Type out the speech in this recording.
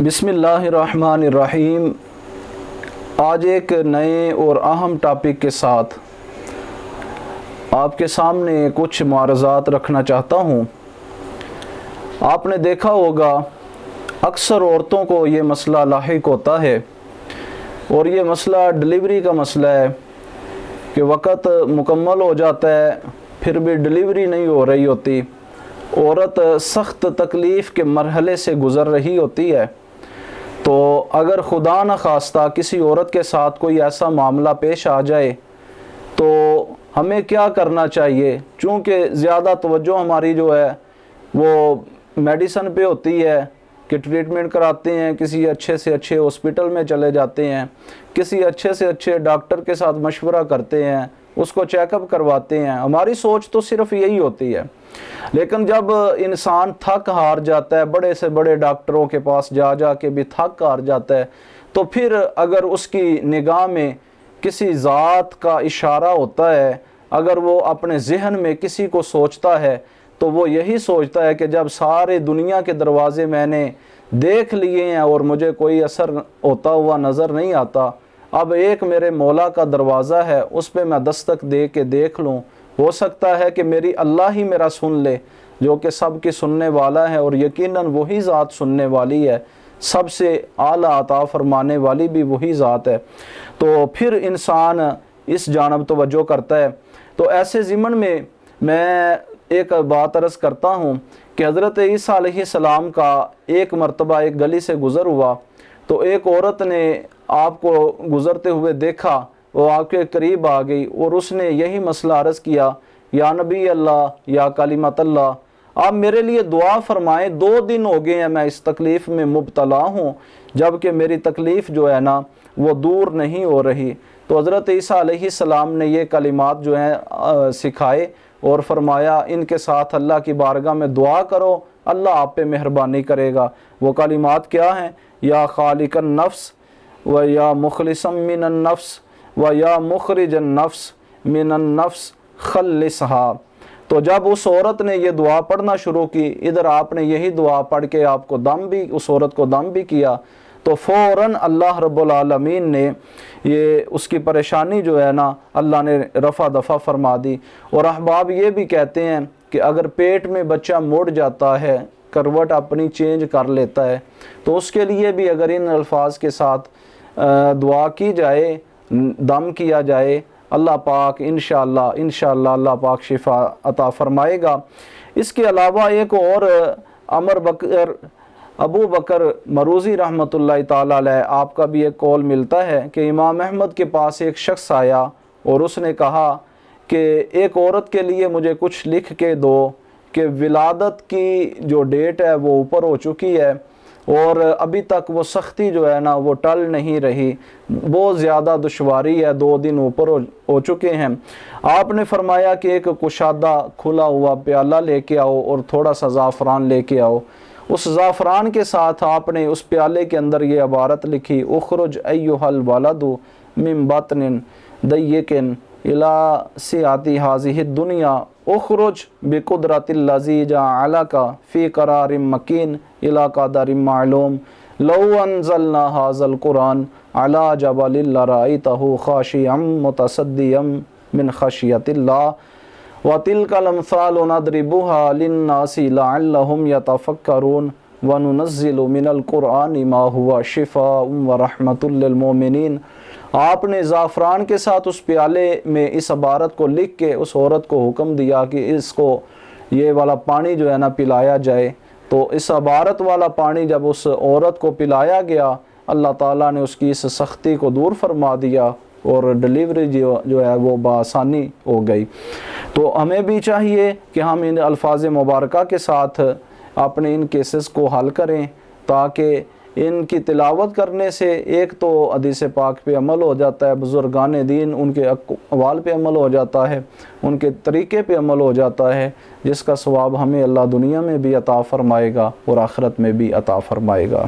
بسم اللہ الرحمن الرحیم۔ آج ایک نئے اور اہم ٹاپک کے ساتھ آپ کے سامنے کچھ معارضات رکھنا چاہتا ہوں۔ آپ نے دیکھا ہوگا اکثر عورتوں کو یہ مسئلہ لاحق ہوتا ہے، اور یہ مسئلہ ڈلیوری کا مسئلہ ہے کہ وقت مکمل ہو جاتا ہے پھر بھی ڈلیوری نہیں ہو رہی ہوتی، عورت سخت تکلیف کے مرحلے سے گزر رہی ہوتی ہے۔ تو اگر خدا نہ خواستہ کسی عورت کے ساتھ کوئی ایسا معاملہ پیش آ جائے تو ہمیں کیا کرنا چاہیے؟ چونکہ زیادہ توجہ ہماری جو ہے وہ میڈیسن پہ ہوتی ہے کہ ٹریٹمنٹ کراتے ہیں، کسی اچھے سے اچھے ہاسپٹل میں چلے جاتے ہیں، کسی اچھے سے اچھے ڈاکٹر کے ساتھ مشورہ کرتے ہیں، اس کو چیک اپ کرواتے ہیں۔ ہماری سوچ تو صرف یہی ہوتی ہے، لیکن جب انسان تھک ہار جاتا ہے، بڑے سے بڑے ڈاکٹروں کے پاس جا جا کے بھی تھک ہار جاتا ہے، تو پھر اگر اس کی نگاہ میں کسی ذات کا اشارہ ہوتا ہے، اگر وہ اپنے ذہن میں کسی کو سوچتا ہے تو وہ یہی سوچتا ہے کہ جب سارے دنیا کے دروازے میں نے دیکھ لیے ہیں اور مجھے کوئی اثر ہوتا ہوا نظر نہیں آتا، اب ایک میرے مولا کا دروازہ ہے، اس پہ میں دستک دے کے دیکھ لوں، ہو سکتا ہے کہ میری اللہ ہی میرا سن لے، جو کہ سب کی سننے والا ہے، اور یقیناً وہی ذات سننے والی ہے، سب سے اعلیٰ عطا فرمانے والی بھی وہی ذات ہے۔ تو پھر انسان اس جانب توجہ کرتا ہے۔ تو ایسے ضمن میں ایک بات عرض کرتا ہوں کہ حضرت عیسیٰ علیہ السلام کا ایک مرتبہ ایک گلی سے گزر ہوا، تو ایک عورت نے آپ کو گزرتے ہوئے دیکھا، وہ آپ کے قریب آ گئی اور اس نے یہی مسئلہ عرض کیا، یا نبی اللہ، یا کلمت اللہ، آپ میرے لیے دعا فرمائیں، 2 دن ہو گئے ہیں میں اس تکلیف میں مبتلا ہوں، جبکہ میری تکلیف جو ہے نا وہ دور نہیں ہو رہی۔ تو حضرت عیسیٰ علیہ السلام نے یہ کلمات جو ہیں سکھائے اور فرمایا ان کے ساتھ اللہ کی بارگاہ میں دعا کرو، اللہ آپ پہ مہربانی کرے گا۔ وہ کلمات کیا ہیں؟ یا خالق النفس و یا مخلصا من النفس و یا مخرج النفس من النفس خلصها۔ تو جب اس عورت نے یہ دعا پڑھنا شروع کی، ادھر آپ نے یہی دعا پڑھ کے آپ کو دم بھی، اس عورت کو دم بھی کیا، تو فوراً اللہ رب العالمین نے یہ اس کی پریشانی جو ہے نا اللہ نے رفع دفع فرما دی۔ اور احباب یہ بھی کہتے ہیں کہ اگر پیٹ میں بچہ مڑ جاتا ہے، کروٹ اپنی چینج کر لیتا ہے، تو اس کے لیے بھی اگر ان الفاظ کے ساتھ دعا کی جائے، دم کیا جائے، اللہ پاک انشاءاللہ اللہ پاک شفا عطا فرمائے گا۔ اس کے علاوہ ایک اور ابو بکر مروزی رحمۃ اللہ تعالیٰ علیہ، آپ کا بھی ایک قول ملتا ہے کہ امام احمد کے پاس ایک شخص آیا اور اس نے کہا کہ ایک عورت کے لیے مجھے کچھ لکھ کے دو کہ ولادت کی جو ڈیٹ ہے وہ اوپر ہو چکی ہے اور ابھی تک وہ سختی جو ہے نا وہ ٹل نہیں رہی، بہت زیادہ دشواری ہے، 2 دن اوپر ہو چکے ہیں۔ آپ نے فرمایا کہ ایک کشادہ کھلا ہوا پیالہ لے کے آؤ اور تھوڑا سا زعفران لے کے آؤ۔ اس زعفران کے ساتھ آپ نے اس پیالے کے اندر یہ عبارت لکھی، اخرج ایھا الولد من بطن ضیق الی سعۃ ھذہ الدنیا اخرج بقدرۃ الذی جعلک فی قرار مکین الی قدر معلوم لو انزلنا ھذا القرآن علی جبل لرأیتہ خاشعا متصدعا من خشیۃ اللہ وَتِلْكَ الْأَمْثَالُ نَضْرِبُهَا لِلنَّاسِ لَعَلَّهُمْ يَتَفَكَّرُونَ وَنُنَزِّلُ مِنَ الْقُرْآنِ مَا هُوَ شِفَاءٌ وَرَحْمَةٌ لِّلْمُؤْمِنِينَ۔ آپ نے زعفران کے ساتھ اس پیالے میں اس عبارت کو لکھ کے اس عورت کو حکم دیا کہ اس کو یہ والا پانی جو ہے نا پلایا جائے۔ تو اس عبارت والا پانی جب اس عورت کو پلایا گیا، اللہ تعالیٰ نے اس کی اس سختی کو دور فرما دیا اور ڈلیوری جو ہے وہ بآسانی ہو گئی۔ تو ہمیں بھی چاہیے کہ ہم ان الفاظ مبارکہ کے ساتھ اپنے ان کیسز کو حل کریں، تاکہ ان کی تلاوت کرنے سے ایک تو حدیث پاک پہ عمل ہو جاتا ہے، بزرگان دین ان کے اقوال پہ عمل ہو جاتا ہے، ان کے طریقے پہ عمل ہو جاتا ہے، جس کا ثواب ہمیں اللہ دنیا میں بھی عطا فرمائے گا اور آخرت میں بھی عطا فرمائے گا۔